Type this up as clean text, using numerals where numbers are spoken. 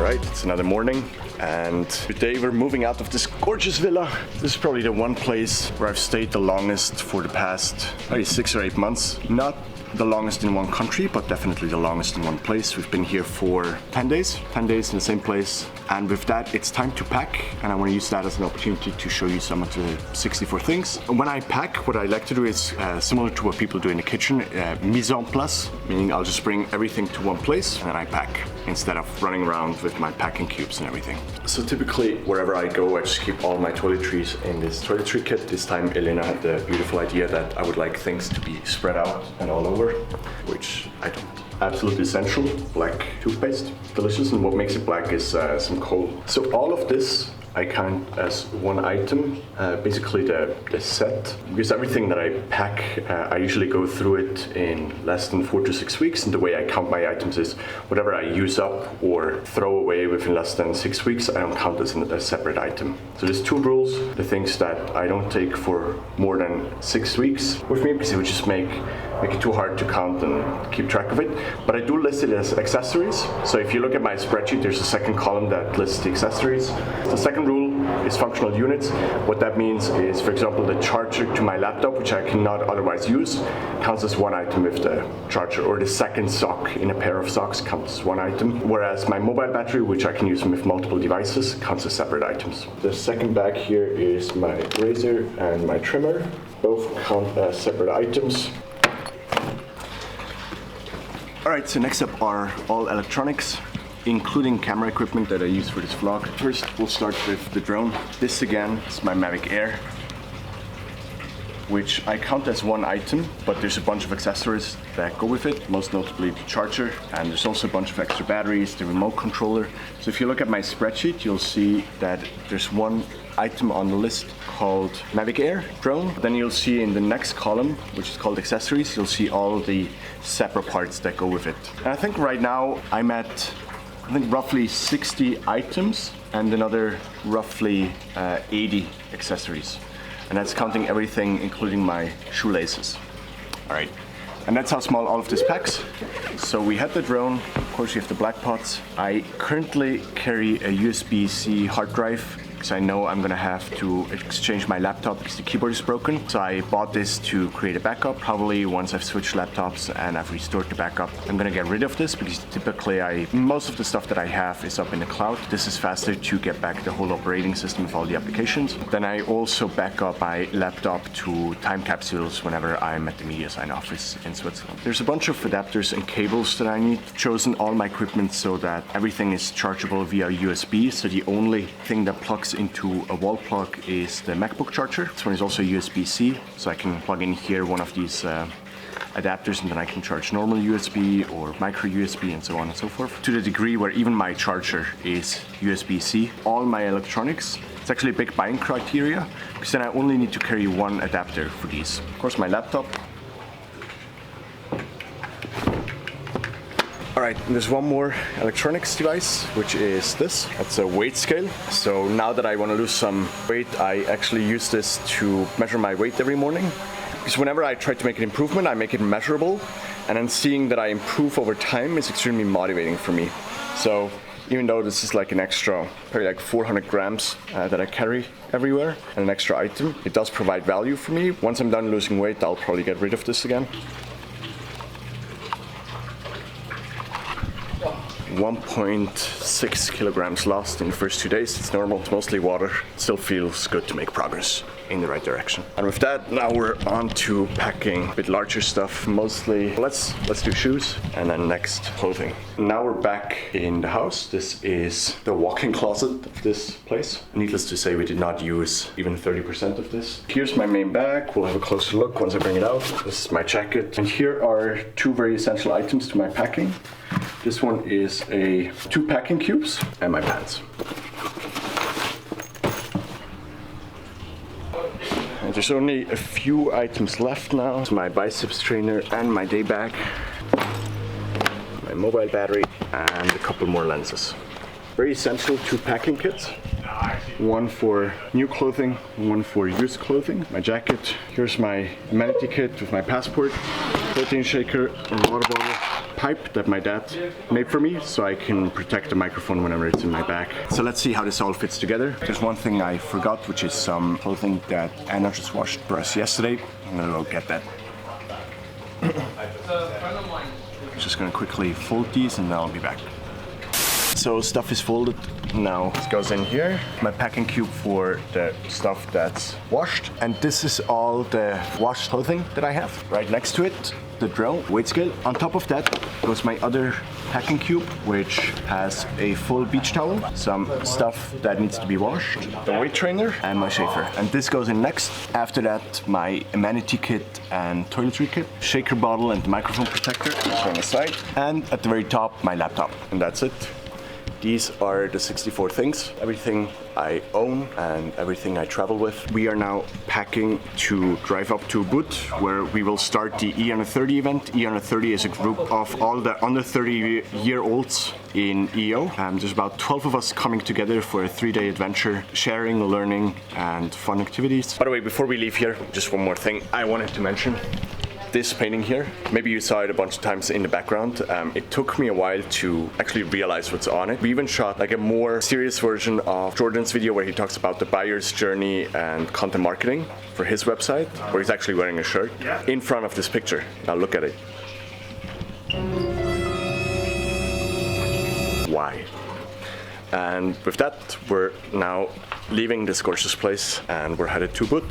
Alright, it's another morning, and today we're moving out of this gorgeous villa. This is probably the one place where I've stayed the longest for the past maybe 6 or 8 months. Not the longest in one country, but definitely the longest in one place. We've been here for 10 days in the same place. And with that, it's time to pack. And I want to use that as an opportunity to show you some of the 64 things. When I pack, what I like to do is similar to what people do in the kitchen, mise en place, meaning I'll just bring everything to one place and then I pack instead of running around with my packing cubes and everything. So typically, wherever I go, I just keep all my toiletries in this toiletry kit. This time, Elena had the beautiful idea that I would like things to be spread out and all over, which I don't. Absolutely essential, black toothpaste, delicious, and what makes it black is some coal. So all of this I count as one item, basically the set, because everything that I pack, I usually go through it in less than 4 to 6 weeks, and the way I count my items is whatever I use up or throw away within less than 6 weeks, I don't count as a separate item. So there's 2 rules: the things that I don't take for more than 6 weeks with me, because it would just make it too hard to count and keep track of it. But I do list it as accessories. So if you look at my spreadsheet, there's a second column that lists the accessories. The second rule is functional units. What that means is, for example, the charger to my laptop, which I cannot otherwise use, counts as one item with the charger, or the second sock in a pair of socks counts as one item, whereas my mobile battery, which I can use with multiple devices, counts as separate items. The second bag here is my razor and my trimmer. Both count as separate items. Alright, so next up are all electronics, including camera equipment that I use for this vlog. First, we'll start with the drone. This again is my Mavic Air, which I count as one item, but there's a bunch of accessories that go with it, most notably the charger, and there's also a bunch of extra batteries, the remote controller. So if you look at my spreadsheet, you'll see that there's one item on the list called Mavic Air drone. Then you'll see in the next column, which is called accessories, you'll see all the separate parts that go with it. And I think right now I'm at roughly 60 items and another roughly 80 accessories. And that's counting everything, including my shoelaces. All right, and that's how small all of this packs. So we had the drone, of course we have the black pots. I currently carry a USB-C hard drive, because I know I'm gonna have to exchange my laptop because the keyboard is broken. So I bought this to create a backup. Probably once I've switched laptops and I've restored the backup, I'm gonna get rid of this, because typically most of the stuff that I have is up in the cloud. This is faster to get back the whole operating system of all the applications. Then I also back up my laptop to time capsules whenever I'm at the media sign office in Switzerland. There's a bunch of adapters and cables that I need. I've chosen all my equipment so that everything is chargeable via USB. So the only thing that plugs into a wall plug is the MacBook charger. This one is also USB-C, so I can plug in here one of these adapters, and then I can charge normal USB or micro USB and so on and so forth, to the degree where even my charger is USB-C. All my electronics, it's actually a big buying criteria, because then I only need to carry one adapter for these. Of course, my laptop. Alright, there's one more electronics device, which is this. That's a weight scale. So now that I want to lose some weight, I actually use this to measure my weight every morning. Because whenever I try to make an improvement, I make it measurable. And then seeing that I improve over time is extremely motivating for me. So even though this is like an extra, probably like 400 grams that I carry everywhere, and an extra item, it does provide value for me. Once I'm done losing weight, I'll probably get rid of this again. 1.6 kilograms lost in the first 2 days. It's normal, it's mostly water. It still feels good to make progress in the right direction. And with that, now we're on to packing a bit larger stuff. Mostly, let's do shoes, and then next, clothing. Now we're back in the house. This is the walk-in closet of this place. Needless to say, we did not use even 30% of this. Here's my main bag. We'll have a closer look once I bring it out. This is my jacket. And here are 2 very essential items to my packing. This one is 2 packing cubes and my pants. And there's only a few items left now. It's my biceps trainer and my day bag, my mobile battery, and a couple more lenses. Very essential 2 packing kits. One for new clothing, one for used clothing. My jacket. Here's my amenity kit with my passport, protein shaker, and water bottle. pipe that my dad made for me so I can protect the microphone whenever it's in my bag. So let's see how this all fits together. There's one thing I forgot, which is some clothing that Anna just washed for us yesterday. I'm gonna go get that. Just gonna quickly fold these and then I'll be back. So stuff is folded. Now this goes in here. My packing cube for the stuff that's washed. And this is all the washed clothing that I have. Right next to it, the drill, weight scale. On top of that goes my other packing cube, which has a full beach towel, some stuff that needs to be washed, the weight trainer, and my shaver. And this goes in next. After that, my amenity kit and toiletry kit, shaker bottle and microphone protector on the side. And at the very top, my laptop. And that's it. These are the 64 things, everything I own and everything I travel with. We are now packing to drive up to Ubud, where we will start the E130 event. E130 is a group of all the under 30-year-olds in EO. There's about 12 of us coming together for a 3-day adventure, sharing, learning, and fun activities. By the way, before we leave here, just one more thing I wanted to mention. This painting here, maybe you saw it a bunch of times in the background. It took me a while to actually realize what's on it. We even shot like a more serious version of Jordan's video where he talks about the buyer's journey and content marketing for his website, where he's actually wearing a shirt in front of this picture. Now look at it. Why? And with that, we're now leaving this gorgeous place and we're headed to Ubud.